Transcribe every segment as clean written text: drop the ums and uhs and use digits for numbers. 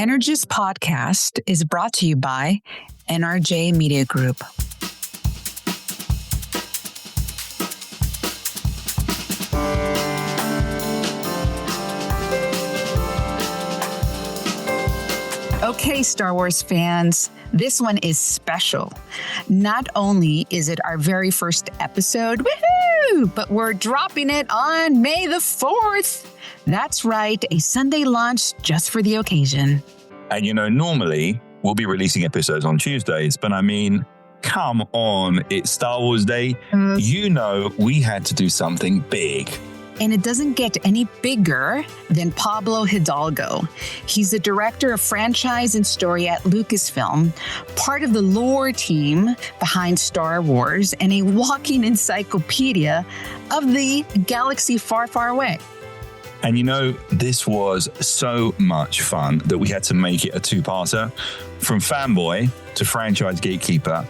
Energis Podcast is brought to you by NRJ Media Group. Okay, Star Wars fans, this one is special. Not only is it our very first episode, woohoo, but we're dropping it on May the 4th. That's right, a Sunday launch just for the occasion. And normally we'll be releasing episodes on Tuesdays, but I mean, come on, it's Star Wars Day. We had to do something big. And it doesn't get any bigger than Pablo Hidalgo. He's the director of franchise and story at Lucasfilm, part of the lore team behind Star Wars, and a walking encyclopedia of the galaxy far, far away. And this was so much fun that we had to make it a two-parter. From Fanboy to franchise Gatekeeper,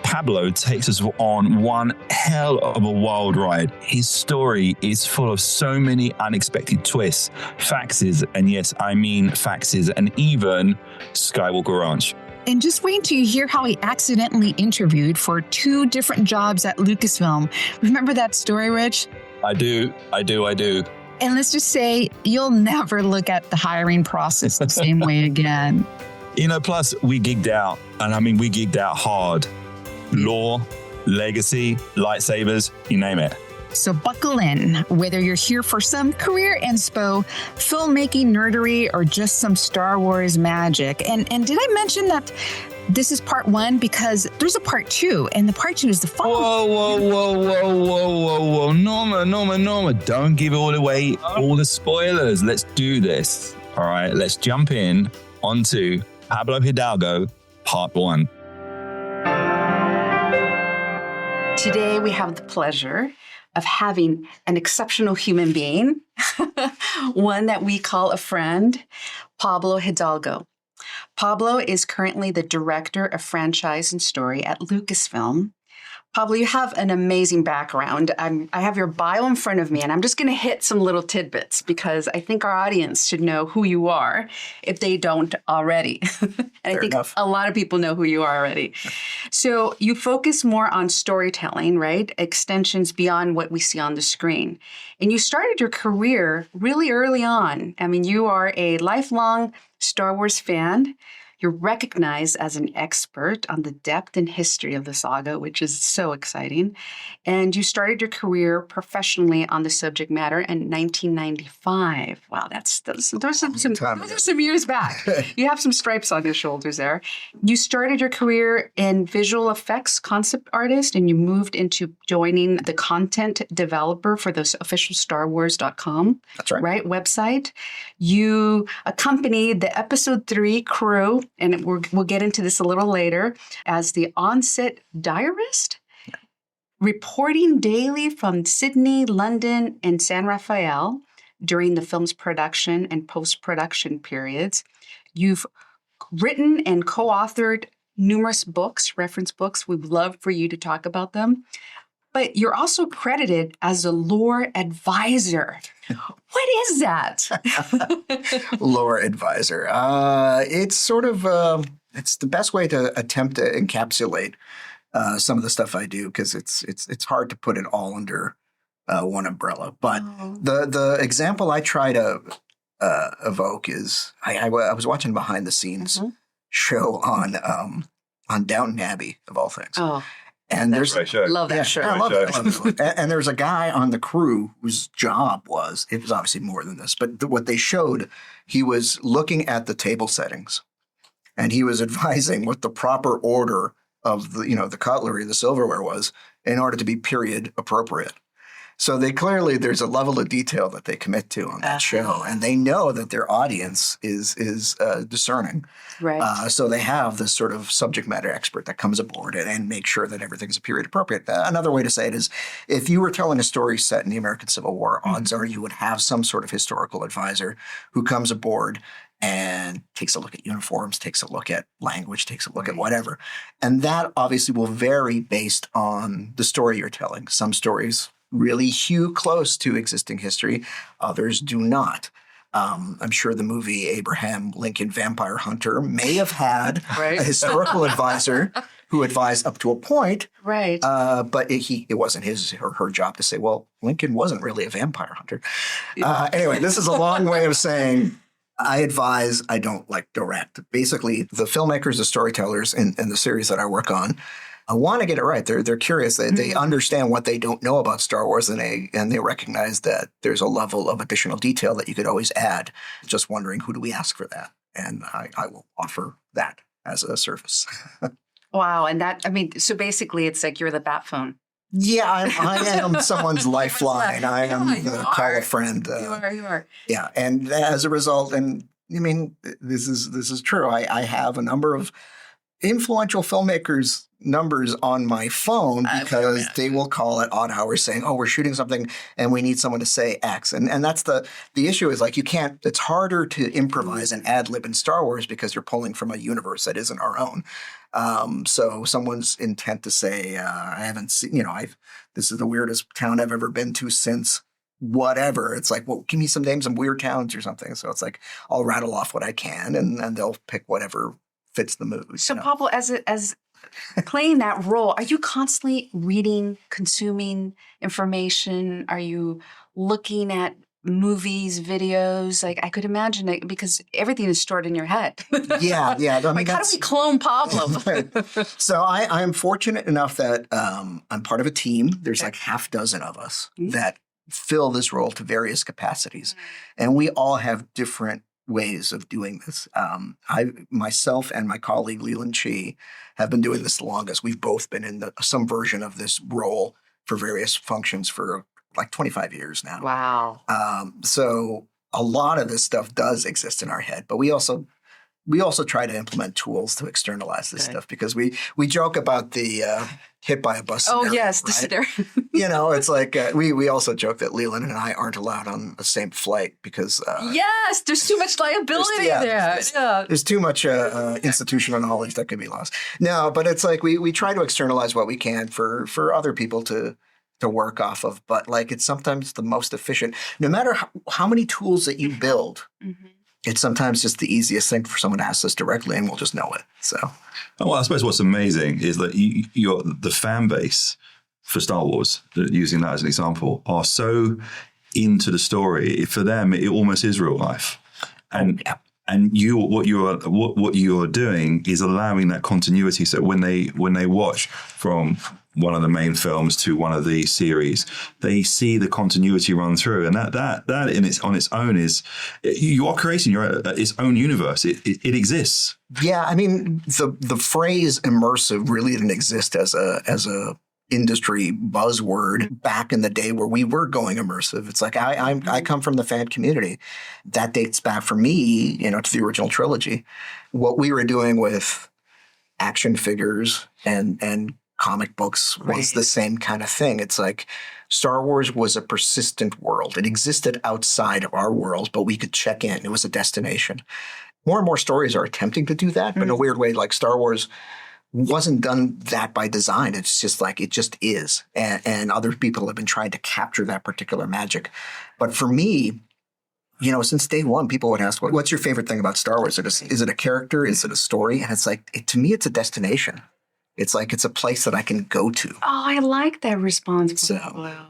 Pablo takes us on one hell of a wild ride. His story is full of so many unexpected twists, faxes, and yes, I mean faxes, and even Skywalker Ranch. And just wait till you hear how he accidentally interviewed for 2 different jobs at Lucasfilm. Remember that story, Rich? I do. And let's just say you'll never look at the hiring process the same way again. Plus we geeked out, and I mean, we geeked out hard. Lore, legacy, lightsabers, you name it. So buckle in, whether you're here for some career inspo, filmmaking nerdery, or just some Star Wars magic. And did I mention that this is part 1 because there's a part 2, and the part 2 is the follow-up. Whoa. Norma. Don't give all away, all the spoilers. Let's do this. All right, let's jump in onto Pablo Hidalgo, part 1. Today, we have the pleasure of having an exceptional human being, one that we call a friend, Pablo Hidalgo. Pablo is currently the director of franchise and story at Lucasfilm. Pablo, you have an amazing background. I have your bio in front of me, and I'm just going to hit some little tidbits because I think our audience should know who you are if they don't already. And I think a lot of people know who you are already. So you focus more on storytelling, right? Extensions beyond what we see on the screen. And you started your career really early on. I mean, you are a lifelong Star Wars fan. You're recognized as an expert on the depth and history of the saga, which is so exciting. And you started your career professionally on the subject matter in 1995. Wow, those are some years back. You have some stripes on your shoulders there. You started your career in visual effects concept artist, and you moved into joining the content developer for the official StarWars.com website. You accompanied the episode 3 crew, and we'll get into this a little later, as the on-set diarist, reporting daily from Sydney, London, and San Rafael during the film's production and post-production periods. You've written and co-authored numerous books, reference books. We'd love for you to talk about them. But you're also credited as a lore advisor. What is that? Lore advisor. It's sort of it's the best way to attempt to encapsulate some of the stuff I do, because it's hard to put it all under one umbrella. But the example I try to evoke is I was watching behind the scenes show on Downton Abbey, of all things. Oh. And there's love that show. I love it. And there's a guy on the crew whose job was, it was obviously more than this, but what they showed, he was looking at the table settings, and he was advising what the proper order of the cutlery, the silverware was, in order to be period appropriate. So there's a level of detail that they commit to on that show, and they know that their audience is discerning. Right. So they have this sort of subject matter expert that comes aboard and makes sure that everything's period appropriate. Another way to say it is, if you were telling a story set in the American Civil War, odds are you would have some sort of historical advisor who comes aboard and takes a look at uniforms, takes a look at language, takes a look at whatever. And that obviously will vary based on the story you're telling. Some stories really hew close to existing history. Others do not. I'm sure the movie Abraham Lincoln Vampire Hunter may have had a historical advisor who advised up to a point. Right. But it wasn't his or her job to say, well, Lincoln wasn't really a vampire hunter. Anyway, this is a long way of saying I advise, I don't direct. Basically, the filmmakers, the storytellers in the series that I work on, I want to get it right. They're curious. They understand what they don't know about Star Wars, and they recognize that there's a level of additional detail that you could always add. Just wondering, who do we ask for that? And I will offer that as a service. Wow. And so basically it's like you're the bat phone. Yeah, I am someone's lifeline. I am the call a friend. You are. Yeah, and as a result, and I mean, this is true. I have a number of influential filmmakers' numbers on my phone because they will call at odd hours saying, "Oh, we're shooting something and we need someone to say X." And that's the issue is you can't. It's harder to improvise and ad lib in Star Wars because you're pulling from a universe that isn't our own. So someone's intent to say, I haven't seen, this is the weirdest town I've ever been to since whatever. It's like, well, give me some names of weird towns or something. So it's like, I'll rattle off what I can and they'll pick whatever fits the mood. So Pablo, as playing that role, are you constantly reading, consuming information? Are you looking at movies, videos? I could imagine it because everything is stored in your head. Yeah. I mean, how do we clone Pablo? So I'm fortunate enough that I'm part of a team. There's half dozen of us that fill this role to various capacities. And we all have different ways of doing this. Myself and my colleague Leland Chi have been doing this the longest. We've both been in some version of this role for various functions for 25 years now. Wow. So a lot of this stuff does exist in our head, but we also try to implement tools to externalize this stuff because we joke about the hit by a bus scenario. Oh, yes. Right? It's like we also joke that Leland and I aren't allowed on the same flight because yes, there's too much liability there. There's too much institutional knowledge that could be lost. No, but it's like we try to externalize what we can for other people to work off of, but it's sometimes the most efficient. No matter how many tools that you build, it's sometimes just the easiest thing for someone to ask us directly, and we'll just know it. So, well, I suppose what's amazing is that the fan base for Star Wars, using that as an example, are so into the story. For them, it almost is real life, and what you are doing is allowing that continuity. So when they watch from one of the main films to one of the series, they see the continuity run through, and that on its own is you are creating its own universe. It exists. Yeah, I mean the phrase immersive really didn't exist as a industry buzzword back in the day where we were going immersive. It's like I come from the fan community. That dates back for me, to the original trilogy. What we were doing with action figures and comic books was the same kind of thing. It's like Star Wars was a persistent world. It existed outside of our world, but we could check in. It was a destination. More and more stories are attempting to do that, but in a weird way, Star Wars wasn't done that by design. It's just it just is. And other people have been trying to capture that particular magic. But for me, since day one, people would ask, what's your favorite thing about Star Wars? Is it a character? Is it a story? And it's to me, it's a destination. It's it's a place that I can go to. Oh, I like that response. So,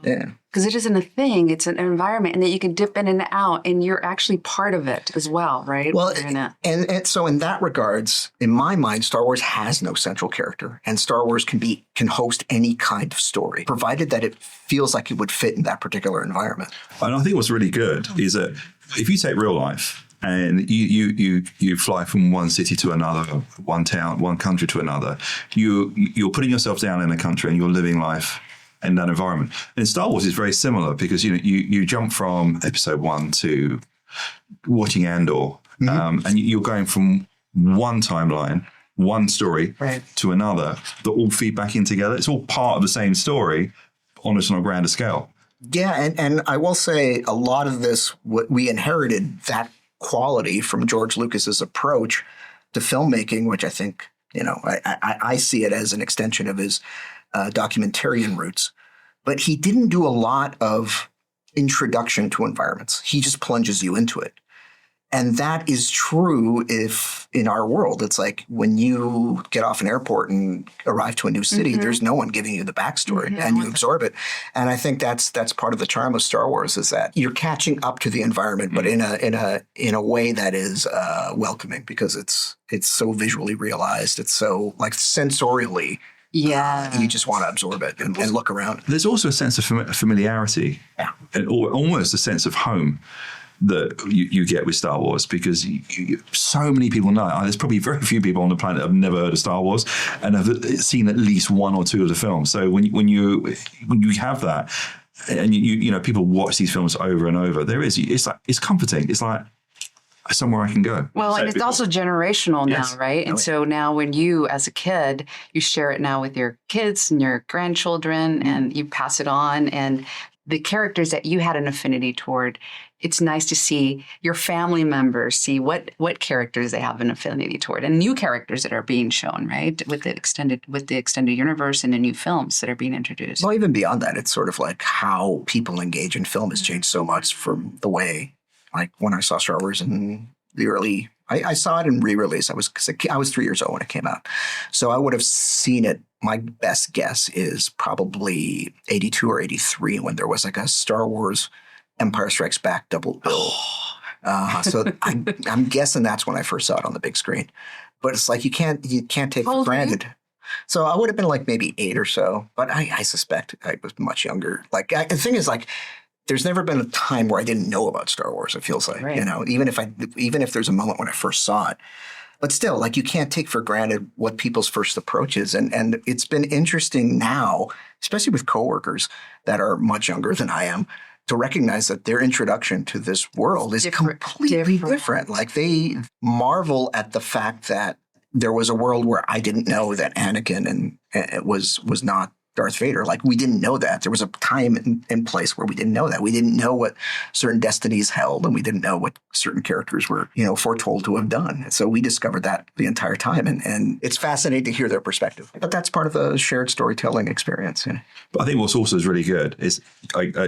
yeah. Because it isn't a thing. It's an environment and that you can dip in and out and you're actually part of it as well, right? Well, and so in that regards, in my mind, Star Wars has no central character, and Star Wars can host any kind of story, provided that it feels like it would fit in that particular environment. And I think what's really good is that if you take real life, and you fly from one city to another, one town, one country to another. You're putting yourself down in a country and you're living life in that environment. And Star Wars is very similar because you jump from episode 1 to watching Andor, and you're going from one timeline, one story to another that all feed back in together. It's all part of the same story on a grander scale. Yeah, and I will say a lot of this, we inherited that quality from George Lucas's approach to filmmaking, which I think, I see it as an extension of his documentarian roots. But he didn't do a lot of introduction to environments. He just plunges you into it. And that is true if in our world, it's like when you get off an airport and arrive to a new city, there's no one giving you the backstory and you absorb it. And I think that's part of the charm of Star Wars is that you're catching up to the environment, but in a way that is welcoming because it's so visually realized. It's so like sensorially. Yeah, you just want to absorb it and look around. There's also a sense of familiarity, and almost a sense of home that you get with Star Wars because so many people know. There's probably very few people on the planet that have never heard of Star Wars and have seen at least one or two of the films. So when you have that, and you know people watch these films over and over, it's comforting. It's like somewhere I can go. Well, and it's also generational now, right? And so now when you, as a kid, you share it now with your kids and your grandchildren and you pass it on. And the characters that you had an affinity toward, it's nice to see your family members see what characters they have an affinity toward and new characters that are being shown, right? With the extended universe and the new films that are being introduced. Well, even beyond that, it's sort of like how people engage in film has changed so much from the way, like when I saw Star Wars in the early, I saw it in re-release. I was 3 years old when it came out. So I would have seen it. My best guess is probably 82 or 83 when there was like a Star Wars Empire Strikes Back double bill. So I'm guessing that's when I first saw it on the big screen. But it's like you can't take for granted. So I would have been like maybe 8 or so, but I suspect I was much younger. Like the thing is, like, there's never been a time where I didn't know about Star Wars. It feels like, you know, even if there's a moment when I first saw it, but still, like, you can't take for granted what people's first approach is. And it's been interesting now, especially with coworkers that are much younger than I am, to recognize that their introduction to this world is completely different. Like, they marvel at the fact that there was a world where I didn't know that Anakin and it was not Darth Vader. Like, we didn't know that. There was a time and place where we didn't know that. We didn't know what certain destinies held, and we didn't know what certain characters were, you know, foretold to have done. So we discovered that the entire time, and it's fascinating to hear their perspective. But that's part of the shared storytelling experience. You know? But I think what's also is really good is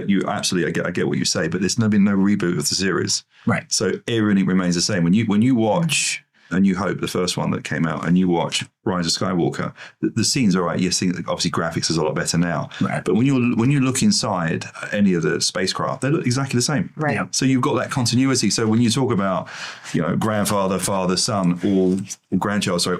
you absolutely I get what you say, but there's been no reboot of the series, right? So everything remains the same. When you watch A New Hope, the first one that came out, and you watch Rise of Skywalker, the scenes are right. Yes, obviously graphics is a lot better now. Right. But when you look inside any of the spacecraft, they look exactly the same. Right. Yeah. So you've got that continuity. So when you talk about, you know, grandfather, father, son,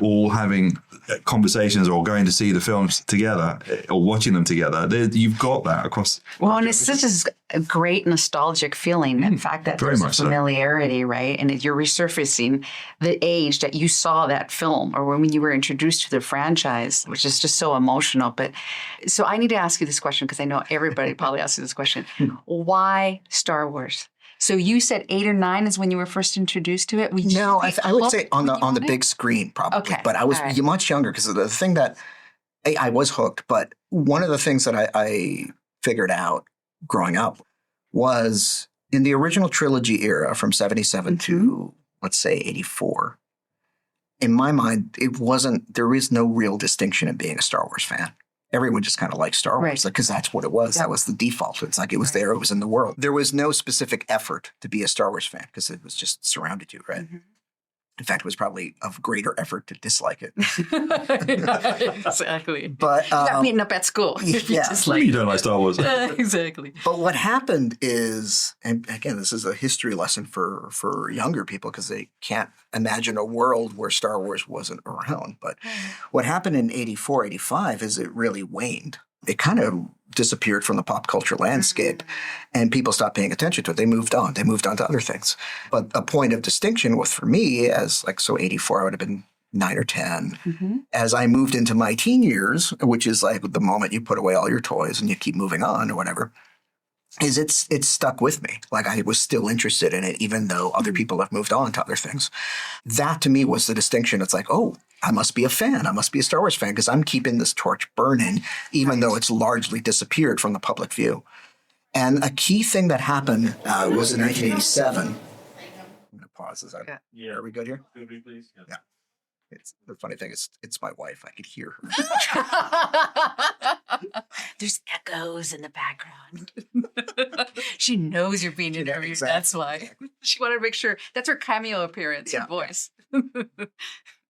all having conversations or going to see the films together or watching them together, you've got that across. Well, and it's such a great nostalgic feeling. In fact, that there's a familiarity, right? And you're resurfacing the age that you saw that film or when you were introduced to the franchise, which is just so emotional. But so I need to ask you this question because I know everybody probably asks you this question. Why Star Wars? So you said 8 or 9 is when you were first introduced to it? No, I would say on the big screen probably. Okay. But I was much younger because the thing that I was hooked. But one of the things that I figured out growing up was in the original trilogy era from 77 to, let's say, 84. In my mind, there is no real distinction in being a Star Wars fan. Everyone just kind of liked Star Wars because that's what it was. That was the default. It's like it was there. It was in the world. There was no specific effort to be a Star Wars fan because it was just surrounded you, right? Mm-hmm. In fact, it was probably of greater effort to dislike it. Exactly. But you got beaten up at school. Yeah. You don't like Star Wars. Exactly. But what happened is, and again, this is a history lesson for younger people because they can't imagine a world where Star Wars wasn't around. But what happened in 84, 85 is it really waned. It kind of disappeared from the pop culture landscape and people stopped paying attention to it. They moved on. They moved on to other things. But a point of distinction was for me as 84, I would have been 9 or 10. Mm-hmm. As I moved into my teen years, which is like the moment you put away all your toys and you keep moving on or whatever, is it's stuck with me. Like I was still interested in it, even though other people have moved on to other things. That to me was the distinction. It's like, oh, I must be a fan. I must be a Star Wars fan because I'm keeping this torch burning, even though it's largely disappeared from the public view. And a key thing that happened was in 1987. I'm going to pause this. Yeah. Are we good here? Could we please? Yeah. It's the funny thing is, it's my wife. I could hear her. There's echoes in the background. She knows you're being interviewed. Exactly. That's why. She wanted to make sure. That's her cameo appearance and voice.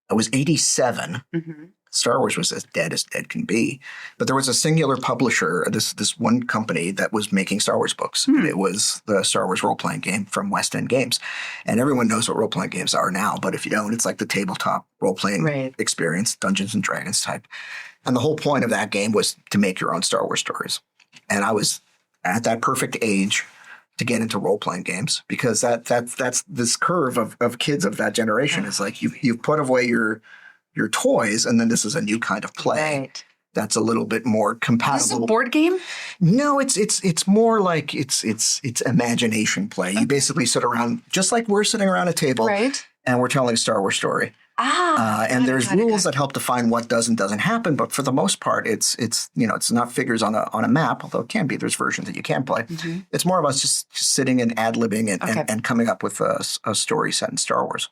I was 87. Mm-hmm. Star Wars was as dead can be. But there was a singular publisher, this one company that was making Star Wars books. And it was the Star Wars role-playing game from West End Games. And everyone knows what role-playing games are now. But if you don't, it's like the tabletop role-playing experience, Dungeons & Dragons type. And the whole point of that game was to make your own Star Wars stories. And I was at that perfect age to get into role-playing games because that's this curve of kids of that generation. It's like you've put away your toys, and then this is a new kind of play that's a little bit more compatible. Is this a board game? No, it's more like it's imagination play. You basically sit around just like we're sitting around a table, and we're telling a Star Wars story. And there's rules that help define what does and doesn't happen, but for the most part, it's not figures on a map, although it can be. There's versions that you can play. Mm-hmm. It's more of us just sitting and ad-libbing and coming up with a story set in Star Wars.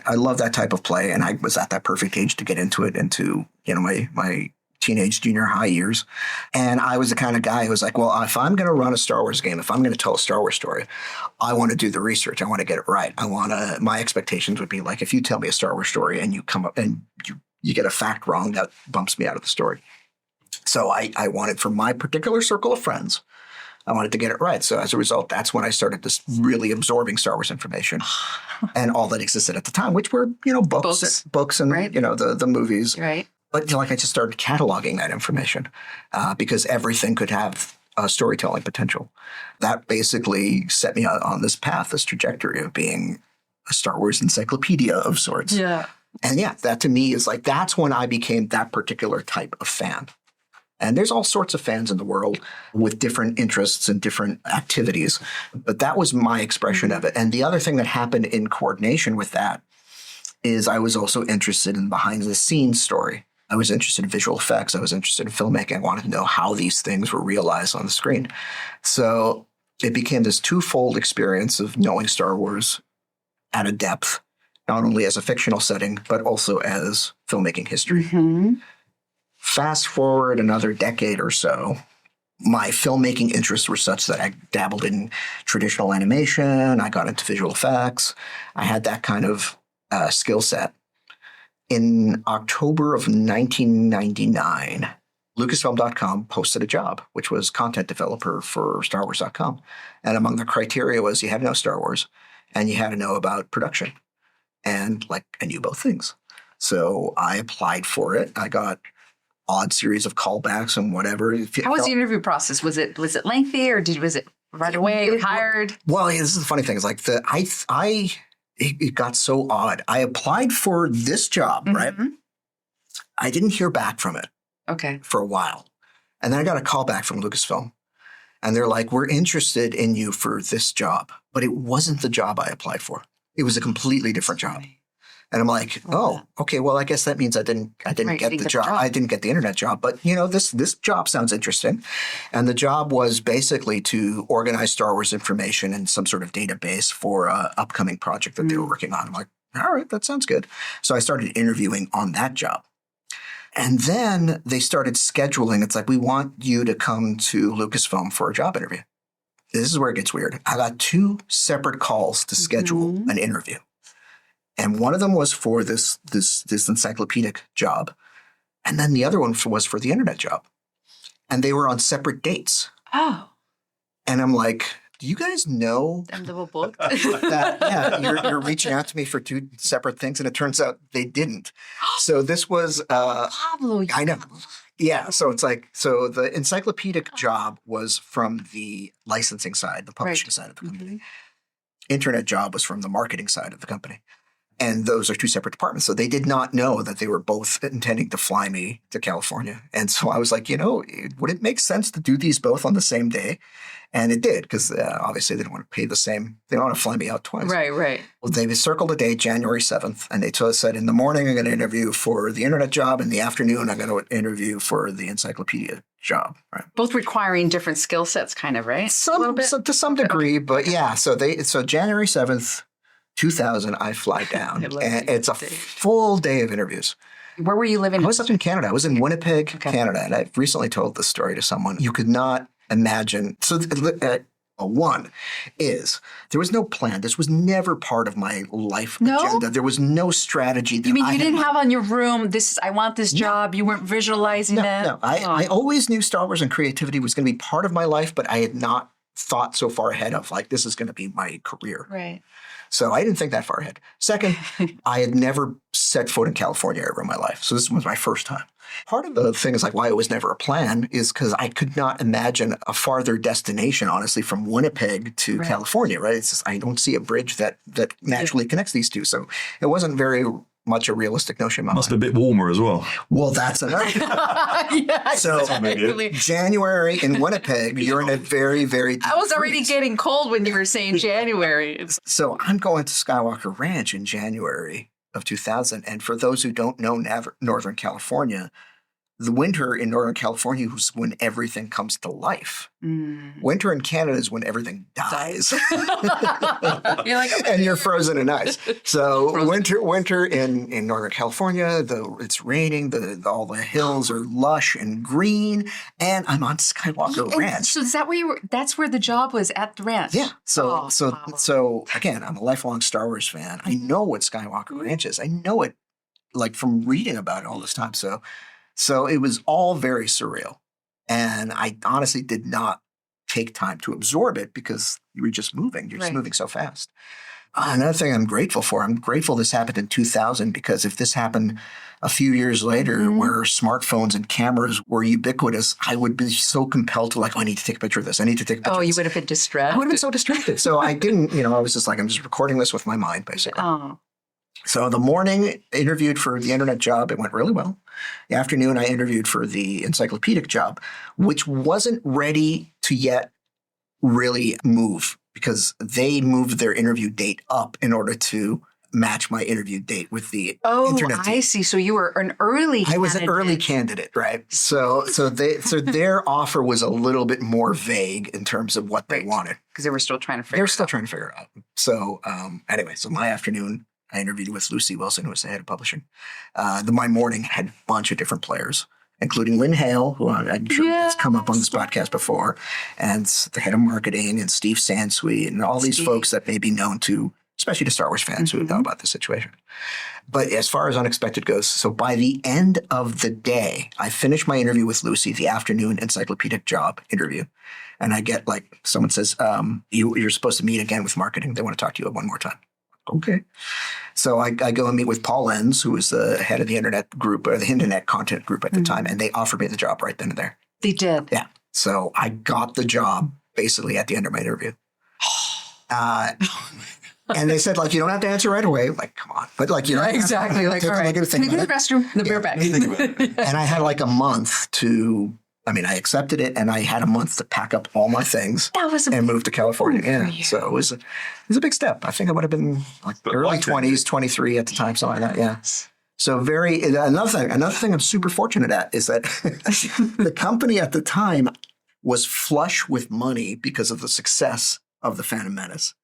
I love that type of play, and I was at that perfect age to get into it, into my teenage, junior high years. And I was the kind of guy who was like, well, if I'm going to run a Star Wars game, if I'm going to tell a Star Wars story, I want to do the research. I want to get it right. My expectations would be like, if you tell me a Star Wars story and you come up and you get a fact wrong, that bumps me out of the story. So I wanted, for my particular circle of friends, I wanted to get it right. So as a result, that's when I started this really absorbing Star Wars information and all that existed at the time, which were, books and, the movies. Right. But I just started cataloging that information because everything could have a storytelling potential. That basically set me on this path, this trajectory of being a Star Wars encyclopedia of sorts. Yeah. And that to me is like, that's when I became that particular type of fan. And there's all sorts of fans in the world with different interests and different activities. But that was my expression of it. And the other thing that happened in coordination with that is I was also interested in behind the scenes story. I was interested in visual effects. I was interested in filmmaking. I wanted to know how these things were realized on the screen. So it became this twofold experience of knowing Star Wars at a depth, not only as a fictional setting, but also as filmmaking history. Mm-hmm. Fast forward another decade or so, my filmmaking interests were such that I dabbled in traditional animation. I got into visual effects. I had that kind of skill set. In October of 1999, Lucasfilm.com posted a job, which was content developer for StarWars.com. And among the criteria was you had to know Star Wars and you had to know about production. And I knew both things. So I applied for it. I got odd series of callbacks and whatever. How was the interview process? Was it lengthy or was it right away hired? Well, this is the funny thing. Is it got so odd. I applied for this job, right? I didn't hear back from it for a while. And then I got a call back from Lucasfilm. And they're like, we're interested in you for this job. But it wasn't the job I applied for. It was a completely different job. And I'm like, oh, okay, well, I guess that means I didn't get the job. I didn't get the internet job. But, this job sounds interesting. And the job was basically to organize Star Wars information in some sort of database for an upcoming project that they were working on. I'm like, all right, that sounds good. So I started interviewing on that job. And then they started scheduling. It's like, we want you to come to Lucasfilm for a job interview. This is where it gets weird. I got 2 separate calls to schedule an interview. And one of them was for this encyclopedic job. And then the other one was for the internet job. And they were on separate dates. Oh. And I'm like, do you guys know I'm double booked? that you're reaching out to me for 2 separate things? And it turns out they didn't. So this was Pablo. I know. Yeah. So it's like, so the encyclopedic job was from the licensing side, the publishing side of the company. Internet job was from the marketing side of the company. And those are 2 separate departments. So they did not know that they were both intending to fly me to California. And so I was like, would it make sense to do these both on the same day? And it did, because obviously they don't want to pay the same. They don't want to fly me out twice. Right. Well, they circled a date, January 7th. And they said, in the morning, I'm going to interview for the internet job. In the afternoon, I'm going to interview for the encyclopedia job. Right. Both requiring different skill sets, kind of, right? To some degree. But yeah, so January 7th, 2000, I fly down. I love And you. it's a full day of interviews. Where were you living? I was up in Canada. I was in Winnipeg, Okay. Canada. And I've recently told this story to someone. You could not imagine. So one is there was no plan. This was never part of my life No? agenda. There was no strategy. You mean you didn't have on your room, I want this job. You weren't visualizing it? No. I always knew Star Wars and creativity was going to be part of my life, but I had not thought so far ahead of like, this is going to be my career. Right. So I didn't think that far ahead. Second, I had never set foot in California ever in my life. So this was my first time. Part of the thing is like why it was never a plan is because I could not imagine a farther destination, honestly, from Winnipeg to California, right? It's just, I don't see a bridge that naturally connects these two. So it wasn't very much a realistic notion in my Must be mind. a bit warmer as well. Well, that's another. Yeah, So exactly. January in Winnipeg, you're in a very, very deep I was already freeze. getting cold when you were saying January. So I'm going to Skywalker Ranch in January of 2000. And for those who don't know Northern California, the winter in Northern California is when everything comes to life. Winter in Canada is when everything dies. You're like, And you're frozen in ice. So winter in Northern California, it's raining, all the hills are lush and green, and I'm on Skywalker Ranch. So is that where you were? That's where the job was, at the ranch. Yeah. Oh, So again, I'm a lifelong Star Wars fan. I know what Skywalker Ranch is. I know it like from reading about it all this time. So it was all very surreal. And I honestly did not take time to absorb it because you were just moving. You're just moving so fast. Another thing I'm grateful for, I'm grateful this happened in 2000 because if this happened a few years later where smartphones and cameras were ubiquitous, I would be so compelled to like, oh, I need to take a picture of this. I need to take a picture of you this. would have been distracted. I would have been so distracted. So I didn't, I was just like, I'm just recording this with my mind, basically. Oh. So the morning, interviewed for the internet job. It went really well. The afternoon, I interviewed for the encyclopedic job, which wasn't ready to yet really move because they moved their interview date up in order to match my interview date with the internet team. I see. So you were an early candidate. I was an early candidate, right? So their offer was a little bit more vague in terms of what they wanted. Because they were still trying to figure They're still trying to figure it out. So anyway, so my afternoon, I interviewed with Lucy Wilson, who was the head of publishing. My morning had a bunch of different players, including Lynn Hale, who I'm sure has come up on this podcast before, and the head of marketing, and Steve Sansone, and all these folks that may be known to, especially to Star Wars fans who know about the situation. But as far as unexpected goes, so by the end of the day, I finished my interview with Lucy, the afternoon encyclopedic job interview. And I get like, someone says, you're supposed to meet again with marketing. They want to talk to you one more time. Okay. So I go and meet with Paul Lenz, who was the head of the internet group or the internet content group at the time. And they offered me the job right then and there. They did. Yeah. So I got the job basically at the end of my interview. And they said, like, you don't have to answer right away. Like, come on. But like, Exactly. Like, all right. Can we go to the restroom? The bear bag. And I had like a month I accepted it and I had a month to pack up all my things and move to California. Yeah. So it was a big step. I think I would have been like early 20s, 23 at the time, something like that. Yeah. So another thing I'm super fortunate at is that the company at the time was flush with money because of the success of the Phantom Menace.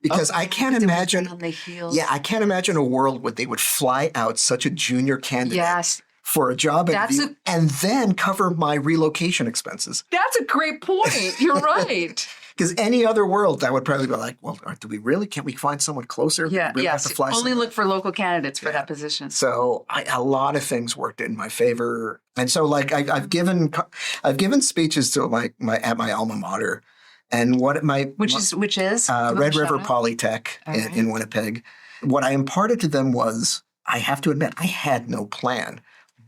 Because I can't imagine, I can't imagine a world where they would fly out such a junior candidate for a job interview and then cover my relocation expenses. That's a great point. You're right. Because any other world, I would probably be like, well, do we really? Can't we find someone closer? Yeah, really have to fly only somewhere? look for local candidates for that position. So a lot of things worked in my favor. And so like I've given speeches to at my alma mater. And which is Red River Polytech in Winnipeg. What I imparted to them was, I have to admit, I had no plan,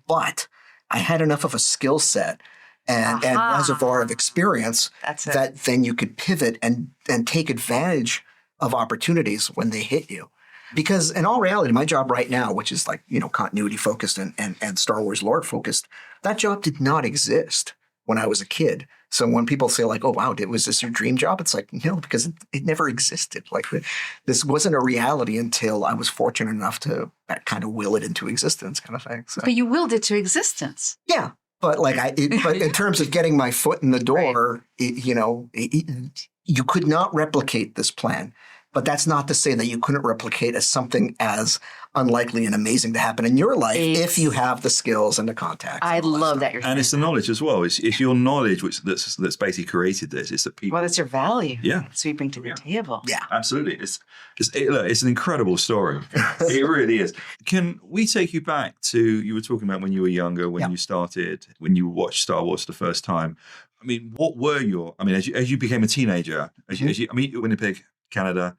but I had enough of a skill set and reservoir of experience that then you could pivot and take advantage of opportunities when they hit you. Because in all reality, my job right now, which is like, continuity focused and Star Wars lore focused, that job did not exist when I was a kid. So when people say like, oh, wow, was this your dream job? It's like, no, because it never existed. Like this wasn't a reality until I was fortunate enough to kind of will it into existence kind of thing. So. But you willed it to existence. Yeah. But but in terms of getting my foot in the door, you could not replicate this plan. But that's not to say that you couldn't replicate as something as unlikely and amazing to happen in your life if you have the skills and the contacts. I love that you're saying And it's the knowledge as well. It's your knowledge that's basically created this. It's the people. Well, that's your value. Yeah. That's what you bring to the table. Yeah. Absolutely. It's an incredible story. It really is. Can we take you back to, you were talking about when you were younger, when you started, when you watched Star Wars for the first time. I mean, what were as you became a teenager, Winnipeg, Canada,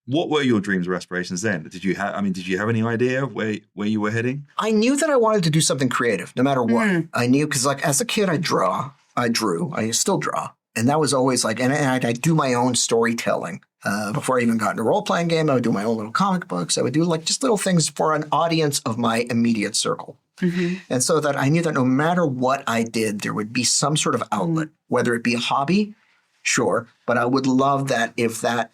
what were your dreams or aspirations then? Did you have any idea where you were heading? I knew that I wanted to do something creative, no matter what. I knew, because like as a kid, I drew, I still draw. And that was always like, and I do my own storytelling. Before I even got into a role-playing game, I would do my own little comic books. I would do like just little things for an audience of my immediate circle. And so that I knew that no matter what I did, there would be some sort of outlet, whether it be a hobby, sure. But I would love that if that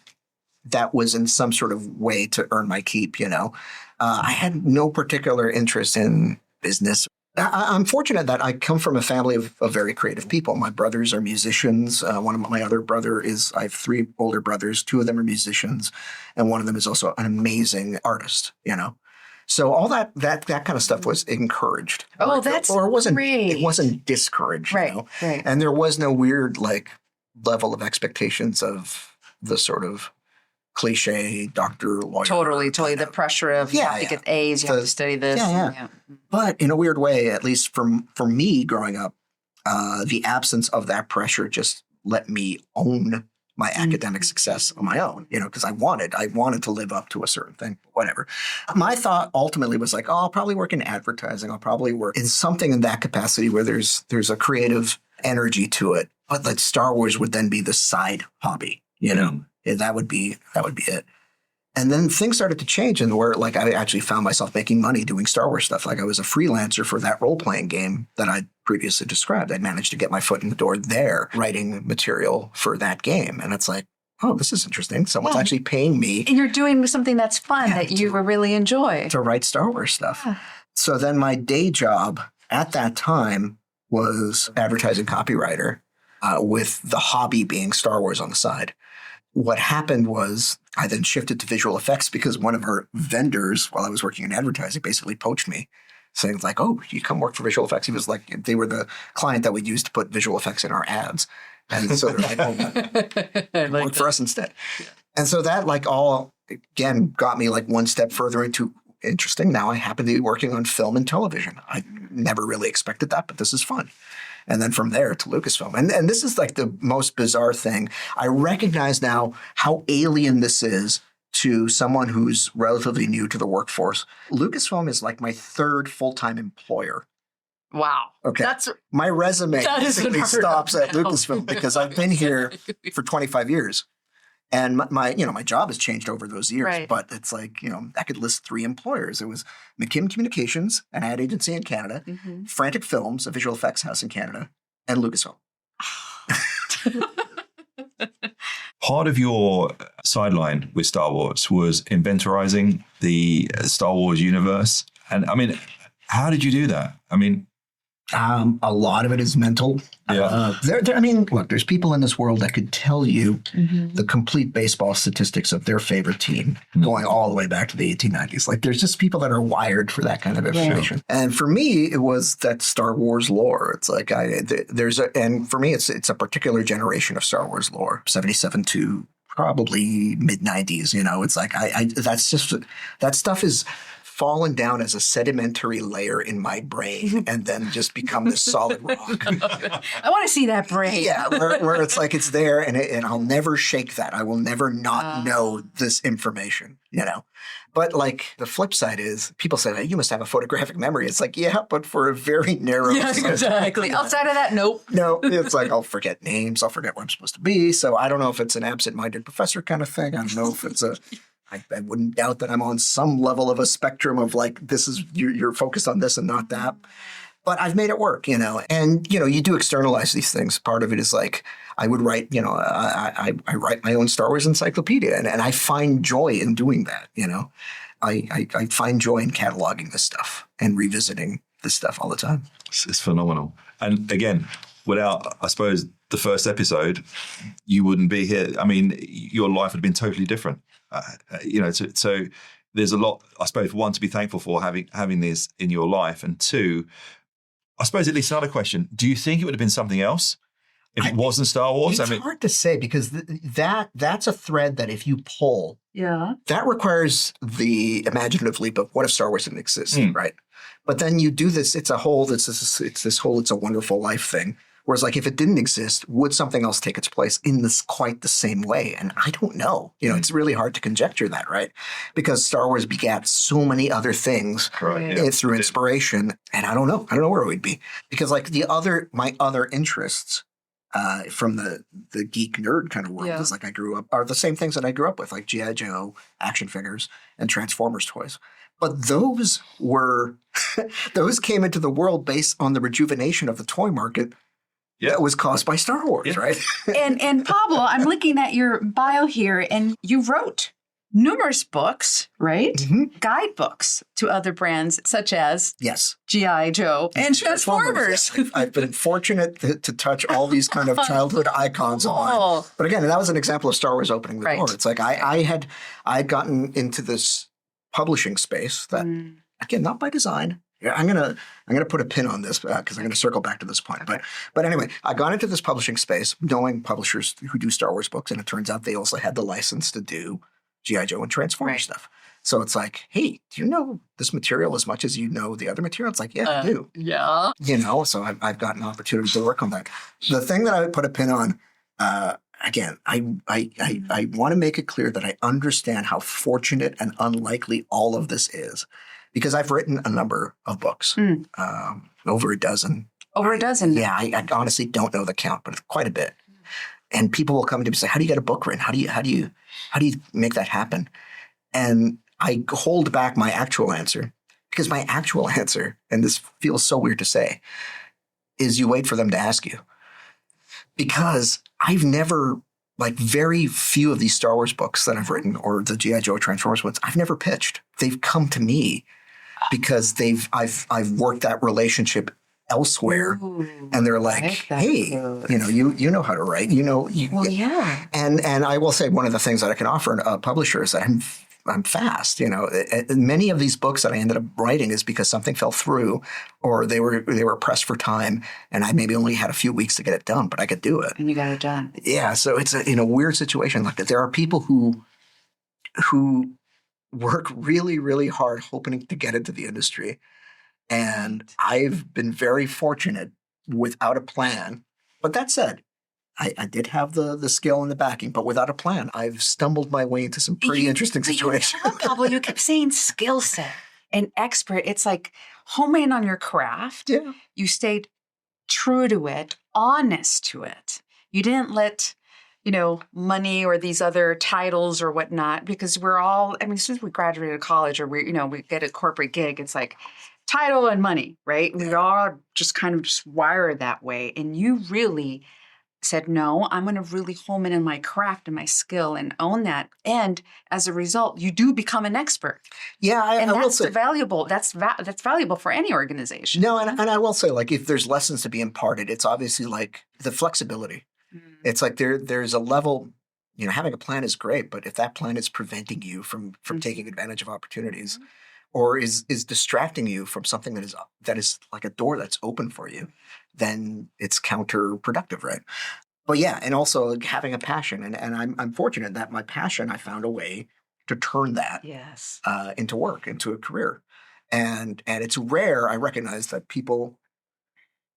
was in some sort of way to earn my keep, I had no particular interest in business. I'm fortunate that I come from a family of very creative people. My brothers are musicians. One of my other I have 3 older brothers. 2 of them are musicians. And one of them is also an amazing artist, So all that kind of stuff was encouraged. Oh, that's or it wasn't great. It wasn't discouraged, Right. And there was no weird level of expectations of the sort of cliche doctor, lawyer. Totally. The pressure of you have to get A's, you have to study this. Yeah. But in a weird way, at least for me growing up, the absence of that pressure just let me own my academic success on my own, because I wanted to live up to a certain thing, whatever. My thought ultimately was like, I'll probably work in advertising. I'll probably work in something in that capacity where there's a creative energy to it. But like Star Wars would then be the side hobby, And that would be it. And then things started to change, and where like I actually found myself making money doing Star Wars stuff. Like I was a freelancer for that role-playing game that I previously described. I'd managed to get my foot in the door there, writing material for that game. And it's like, oh, this is interesting. Someone's actually paying me. And you're doing something that's fun that you really enjoy. To write Star Wars stuff. Yeah. So then my day job at that time was advertising copywriter, with the hobby being Star Wars on the side. What happened was I then shifted to visual effects because one of our vendors, while I was working in advertising, basically poached me, saying like, oh, you come work for visual effects. He was like, they were the client that we used to put visual effects in our ads. And so they're like, oh, work for us instead. Yeah. And so that like all, again, got me like one step further into interesting. Now I happen to be working on film and television. I never really expected that, but this is fun. And then from there to Lucasfilm. And this is like the most bizarre thing. I recognize now how alien this is to someone who's relatively new to the workforce. Lucasfilm is like my 3rd full-time employer. Wow. Okay. My resume basically stops at Lucasfilm because I've been here for 25 years. And my job has changed over those years, right. But it's like, I could list 3 employers. It was McKim Communications, an ad agency in Canada, Frantic Films, a visual effects house in Canada, and Lucasfilm. Part of your sideline with Star Wars was inventorizing the Star Wars universe. And I mean, how did you do that? I mean, a lot of it is mental. Yeah. Look, there's people in this world that could tell you the complete baseball statistics of their favorite team going all the way back to the 1890s. Like there's just people that are wired for that kind of information. Sure. And for me, it was that Star Wars lore. It's like and for me, it's a particular generation of Star Wars lore, 77 to probably mid 90s. It's like that stuff is fallen down as a sedimentary layer in my brain and then just become this solid rock. I want to see that brain. Yeah, where it's like it's there and I'll never shake that. I will never not know this information, But like the flip side is people say, hey, you must have a photographic memory. It's like, yeah, but for a very narrow. Yes, exactly. Outside of that, nope. No, it's like I'll forget names. I'll forget where I'm supposed to be. So I don't know if it's an absent-minded professor kind of thing. I don't know if it's I wouldn't doubt that I'm on some level of a spectrum of like, this is, you're focused on this and not that. But I've made it work, and, you do externalize these things. Part of it is like, I would write, I write my own Star Wars encyclopedia and I find joy in doing that, I find joy in cataloging this stuff and revisiting this stuff all the time. It's phenomenal. And again, without, I suppose, the first episode, you wouldn't be here. I mean, your life would have been totally different. So there's a lot, I suppose, one, to be thankful for having this in your life, and two, I suppose at least another question: do you think it would have been something else if it wasn't Star Wars? It's hard to say, because that's a thread that if you pull, that requires the imaginative leap of what if Star Wars didn't exist, right? But then you do this. It's a whole. It's a wonderful life thing. Whereas, like, if it didn't exist, would something else take its place in this quite the same way? And I don't know. It's really hard to conjecture that, right? Because Star Wars begat so many other things through inspiration, and I don't know. I don't know where we'd be, because like my other interests from the geek nerd kind of world is like I grew up are the same things that I grew up with, like G.I. Joe, action figures, and Transformers toys. But those came into the world based on the rejuvenation of the toy market. Yeah, it was caused by Star Wars, right? and Pablo, I'm looking at your bio here, and you wrote numerous books, right? Mm-hmm. Guidebooks to other brands, such as G.I. Joe and Transformers. I've been fortunate to touch all these kind of childhood icons of mine. But again, that was an example of Star Wars opening the door. It's like I'd gotten into this publishing space that, again, not by design. Yeah, I'm gonna put a pin on this because I'm gonna circle back to this point. But anyway, I got into this publishing space knowing publishers who do Star Wars books, and it turns out they also had the license to do G.I. Joe and Transformers stuff. So it's like, hey, do you know this material as much as you know the other material? It's like, yeah, I do. Yeah. So I've got an opportunity to work on that. The thing that I would put a pin on, again, I want to make it clear that I understand how fortunate and unlikely all of this is. Because I've written a number of books, over a dozen. Over a dozen? Yeah, I honestly don't know the count, but it's quite a bit. And people will come to me and say, "How do you get a book written? How do you make that happen?" And I hold back my actual answer, because my actual answer, and this feels so weird to say, is you wait for them to ask you. Because I've never, like, very few of these Star Wars books that I've written, or the G.I. Joe Transformers ones, I've never pitched. They've come to me because I've worked that relationship elsewhere. Ooh, and they're like, hey, you know how to write, And I will say, one of the things that I can offer a publisher is that I'm fast. Many of these books that I ended up writing is because something fell through, or they were pressed for time, and I maybe only had a few weeks to get it done, but I could do it. And you got it done. Yeah. So it's a weird situation like that. There are people who work really, really hard hoping to get into the industry. And I've been very fortunate without a plan. But that said, I did have the skill and the backing, but without a plan, I've stumbled my way into some pretty interesting situations. Pablo, you kept saying skill set and expert. It's like homing in on your craft. Yeah. You stayed true to it, honest to it. You didn't let money or these other titles or whatnot, because we're all, as soon as we graduated college or we get a corporate gig, it's like title and money, right? We all just kind of just wired that way. And you really said, no, I'm going to really home in my craft and my skill and own that. And as a result, you do become an expert. Yeah, I will say valuable. That's valuable for any organization. No, and I will say, like, if there's lessons to be imparted, it's obviously like the flexibility. It's like there's a level, having a plan is great, but if that plan is preventing you from taking advantage of opportunities, or is distracting you from something that is like a door that's open for you, then it's counterproductive, right? But yeah, and also having a passion, and I'm fortunate that my passion, I found a way to turn that into work, into a career, and it's rare. I recognize that people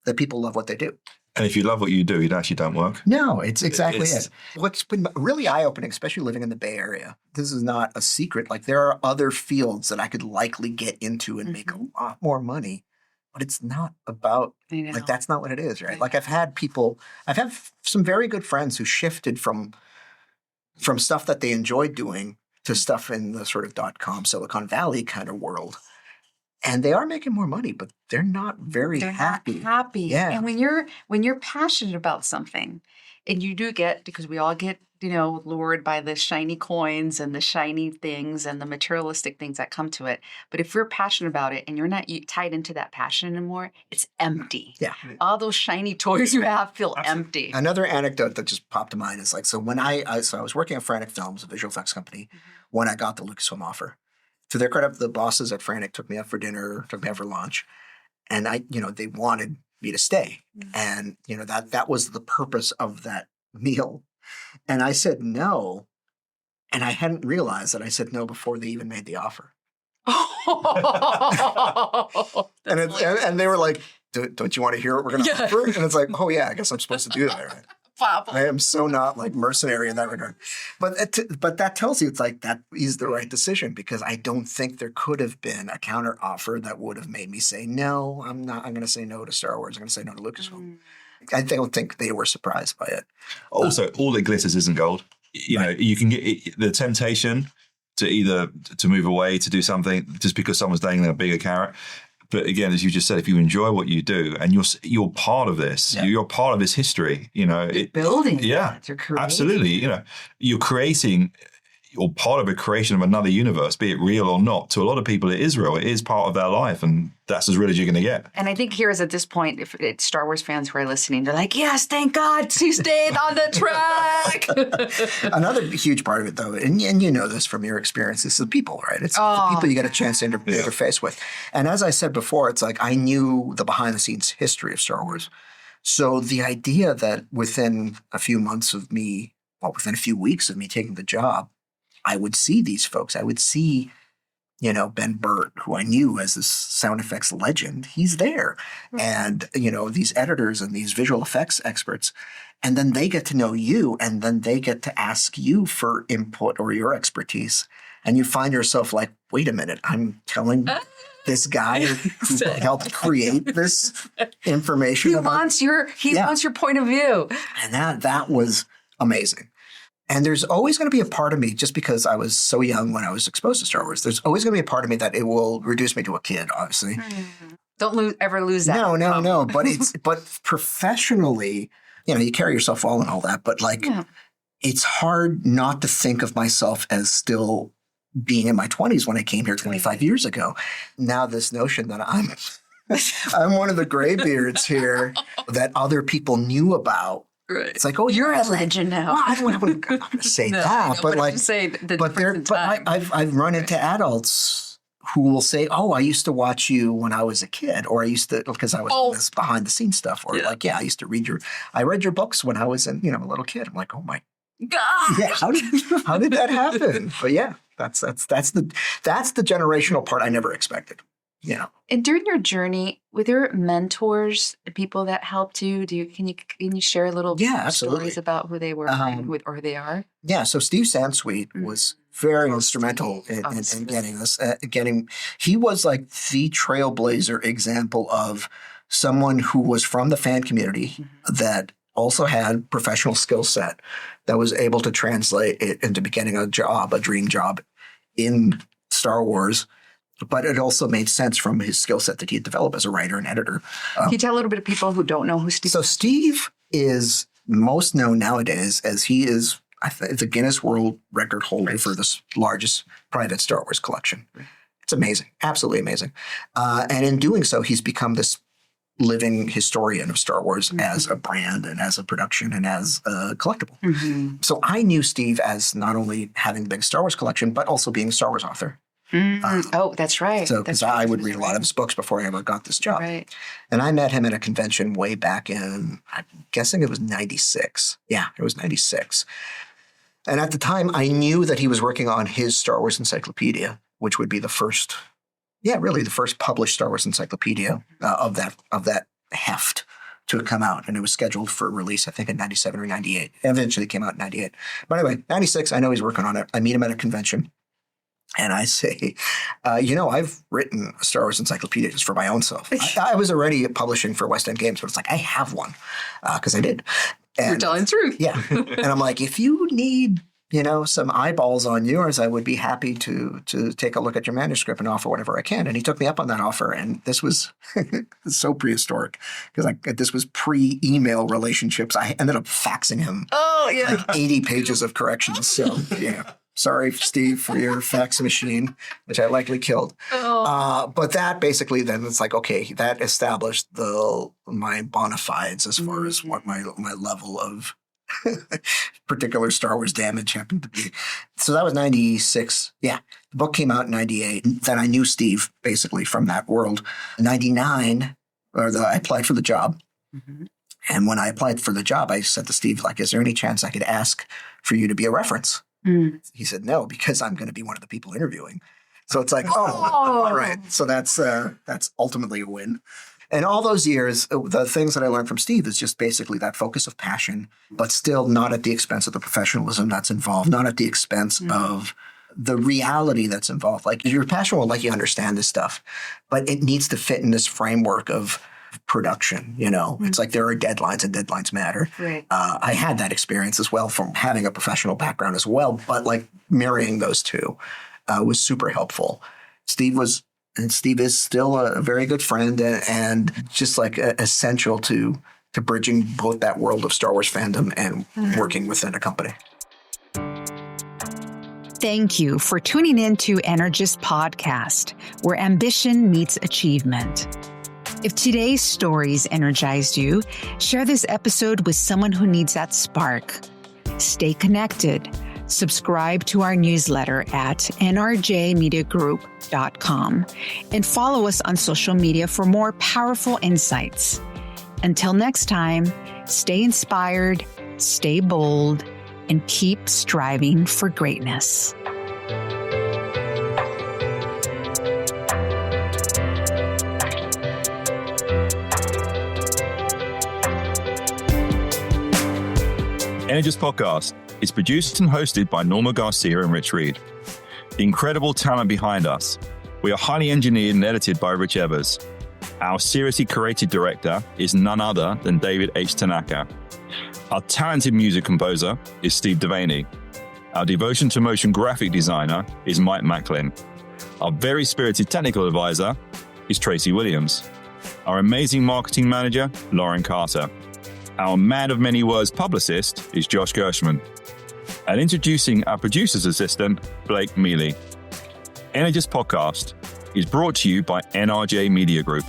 love what they do. And if you love what you do, it actually don't work. No, it's exactly it. What's been really eye-opening, especially living in the Bay Area, this is not a secret. Like, there are other fields that I could likely get into and make a lot more money, but it's not about, like, that's not what it is, right? Like, I've had some very good friends who shifted from stuff that they enjoyed doing to stuff in the sort of .com Silicon Valley kind of world. And they are making more money, but they're not very happy. Not happy. Yeah. And when you're passionate about something, and you do get, because we all get lured by the shiny coins and the shiny things and the materialistic things that come to it. But if you're passionate about it and you're not tied into that passion anymore, it's empty. Yeah. All those shiny toys you have feel empty. Another anecdote that just popped to mind is like, so when I was working at Frantic Films, a visual effects company, when I got the Lucasfilm offer. To their credit, the bosses at Frantic took me out for dinner, took me out for lunch, and they wanted me to stay. And, that was the purpose of that meal. And I said no. And I hadn't realized that I said no before they even made the offer. and they were like, don't you want to hear what we're going to offer? And it's like, oh yeah, I guess I'm supposed to do that. Right? I am so not like mercenary in that regard. But that tells you it's like that is the right decision, because I don't think there could have been a counter offer that would have made me say, no, I'm not. I'm going to say no to Star Wars. I'm going to say no to Lucasfilm. I don't think they were surprised by it. Also, all that glitters isn't gold. You know, you can get the temptation to either to move away, to do something just because someone's dangling a bigger carrot. But again, as you just said, if you enjoy what you do and you're part of this, you're part of this history, you're building. Yeah, You're creating. absolutely. You're creating, or part of a creation of another universe, be it real or not. To a lot of people, it is real. It is part of their life, and that's as real as you're going to get. And I think here is at this point, if it's Star Wars fans who are listening, they're like, yes, thank God he stayed on the track. Another huge part of it, though, and you know this from your experience, is the people, right? It's the people you get a chance to interface with. And as I said before, it's like I knew the behind-the-scenes history of Star Wars. So the idea that within a few weeks of me taking the job, I would see these folks. I would see, Ben Burt, who I knew as this sound effects legend. He's there. And, these editors and these visual effects experts. And then they get to know you, and then they get to ask you for input or your expertise. And you find yourself like, wait a minute, I'm telling this guy who helped create this information. He wants your point of view. And that was amazing. And there's always going to be a part of me, just because I was so young when I was exposed to Star Wars, there's always going to be a part of me that it will reduce me to a kid, obviously. Don't ever lose that. No. But professionally, you carry yourself well and all that. But it's hard not to think of myself as still being in my 20s when I came here 25 years ago. Now this notion that I'm one of the graybeards here that other people knew about. Right. It's like, oh, you're a legend now. Well, I'm not going to say that, but I've run into adults who will say, "Oh, I used to watch you when I was a kid," or "I used to because I was in this behind the scenes stuff," or I used to read I read your books when I was a little kid. I'm like, oh my God, yeah, how did that happen? But yeah, that's the generational part I never expected. Yeah. And during your journey, were there mentors, people that helped you? Can you share a little stories about who they were or who they are? Yeah. So Steve Sansone was very instrumental in getting this. He was like the trailblazer example of someone who was from the fan community that also had professional skill set that was able to translate it into getting a dream job in Star Wars. But it also made sense from his skill set that he had developed as a writer and editor. Can you tell a little bit of people who don't know who Steve is? So Steve is most known nowadays as he is the Guinness World Record holder for the largest private Star Wars collection. It's amazing. Absolutely amazing. And in doing so, he's become this living historian of Star Wars as a brand and as a production and as a collectible. So I knew Steve as not only having the big Star Wars collection, but also being a Star Wars author. That's right. So because I would read a lot of his books before I ever got this job. Right. And I met him at a convention way back in, I'm guessing it was 96. Yeah, it was 96. And at the time, I knew that he was working on his Star Wars encyclopedia, which would be the first published Star Wars encyclopedia of that heft to come out. And it was scheduled for release, I think, in 97 or 98. Eventually came out in 98. But anyway, 96, I know he's working on it. I meet him at a convention. And I say, I've written a Star Wars encyclopedia just for my own self. I was already publishing for West End Games, but it's like, I have one because I did. And, you're telling the truth. Yeah. And I'm like, if you need some eyeballs on yours, I would be happy to take a look at your manuscript and offer whatever I can. And he took me up on that offer. And this was so prehistoric because this was pre-email relationships. I ended up faxing him 80 pages of corrections. So, yeah. Sorry, Steve, for your fax machine, which I likely killed. But that basically then it's like, okay, that established my bona fides as far as what my level of particular Star Wars damage happened to be. So that was 96. Yeah. The book came out in 98. Then I knew Steve basically from that world. 99, I applied for the job. Mm-hmm. And when I applied for the job, I said to Steve, like, is there any chance I could ask for you to be a reference? Mm. He said, no, because I'm going to be one of the people interviewing. So it's like, all right. So that's ultimately a win. And all those years, the things that I learned from Steve is just basically that focus of passion, but still not at the expense of the professionalism that's involved, not at the expense of the reality that's involved. Like your passion will let you understand this stuff, but it needs to fit in this framework of production. It's like there are deadlines and deadlines matter. Right. I had that experience as well from having a professional background as well, but like marrying those two was super helpful. Steve is still a very good friend and just like essential to bridging both that world of Star Wars fandom and working within a company. Thank you for tuning in to Energis Podcast, where ambition meets achievement. If today's stories energized you, share this episode with someone who needs that spark. Stay connected. Subscribe to our newsletter at nrjmediagroup.com and follow us on social media for more powerful insights. Until next time, stay inspired, stay bold, and keep striving for greatness. Energis Podcast is produced and hosted by Norma Garcia and Rich Reed. The incredible talent behind us. We are highly engineered and edited by Rich Evers. Our seriously creative director is none other than David H. Tanaka. Our talented music composer is Steve Devaney. Our devotion to motion graphic designer is Mike Macklin. Our very spirited technical advisor is Tracy Williams. Our amazing marketing manager, Lauren Carter. Our man of many words publicist is Josh Gershman. And introducing our producer's assistant, Blake Mealy. Energis Podcast is brought to you by NRJ Media Group.